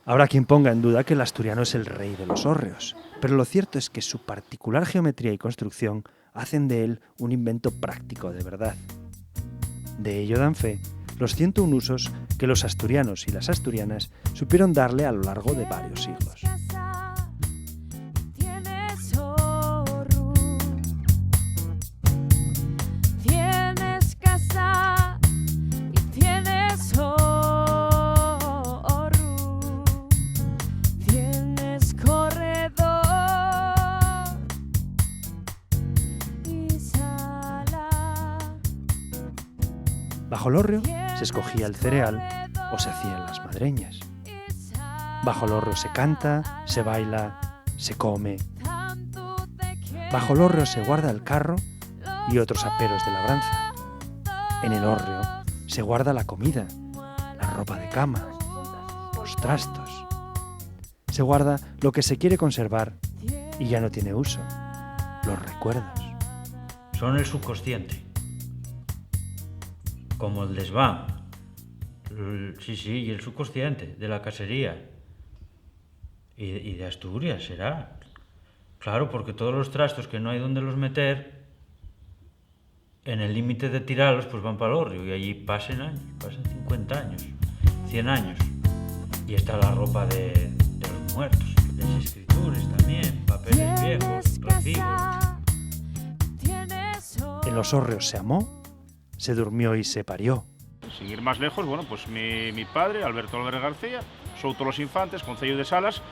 Habrá quien ponga en duda que el asturiano es el rey de los hórreos, pero lo cierto es que su particular geometría y construcción hacen de él un invento práctico de verdad. De ello dan fe los 101 usos que los asturianos y las asturianas supieron darle a lo largo de varios siglos. Bajo el hórreo se escogía el cereal o se hacían las madreñas. Bajo el hórreo se canta, se baila, se come. Bajo el hórreo se guarda el carro y otros aperos de labranza. En el hórreo se guarda la comida, la ropa de cama, los trastos. Se guarda lo que se quiere conservar y ya no tiene uso, los recuerdos. Son el subconsciente. Como el desván. Sí, y el subconsciente de la casería. Y de Asturias será. Claro, porque todos los trastos que no hay donde los meter, en el límite de tirarlos, pues van para el hórreo. Y allí pasan años, pasan 50 años, 100 años. Y está la ropa de los muertos, las escrituras también, papeles viejos, recibos. En los hórreos se amó, se durmió y se parió. Sin ir más lejos, bueno, pues mi padre, Alberto Álvarez García, Souto los Infantes, concello de Salas,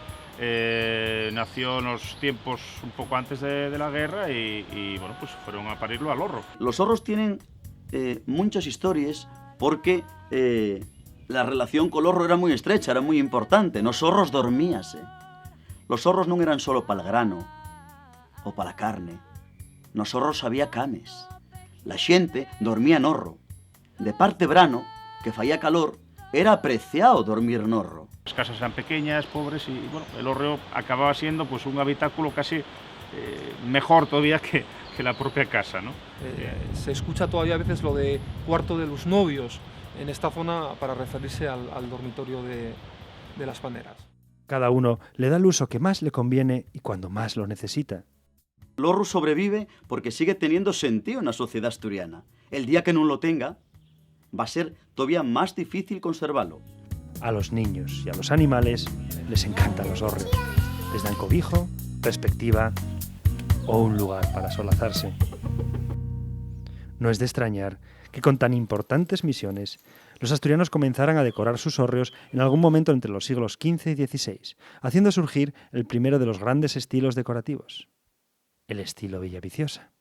nació en los tiempos un poco antes de la guerra y bueno, pues fueron a parirlo al hórreo. Los hórreos tienen muchas historias porque la relación con el hórreo era muy estrecha, era muy importante. Nos hórreos dormíase. Los hórreos non eran solo para el grano o para la carne. Nos hórreos había cames. La xente dormía en hórreo. De parte brano, que faía calor, era apreciado dormir en hórreo. Las casas eran pequeñas, pobres y bueno, el hórreo acababa siendo pues un habitáculo casi mejor todavía que la propia casa, ¿no? Se escucha todavía a veces lo de cuarto de los novios en esta zona para referirse al dormitorio de las paneras. Cada uno le da el uso que más le conviene y cuando más lo necesita. El hórreo sobrevive porque sigue teniendo sentido en la sociedad asturiana. El día que no lo tenga, va a ser todavía más difícil conservarlo. A los niños y a los animales les encantan los hórreos. Les dan cobijo, perspectiva o un lugar para solazarse. No es de extrañar que con tan importantes misiones los asturianos comenzaran a decorar sus hórreos en algún momento entre los siglos XV y XVI, haciendo surgir el primero de los grandes estilos decorativos, el estilo Villaviciosa.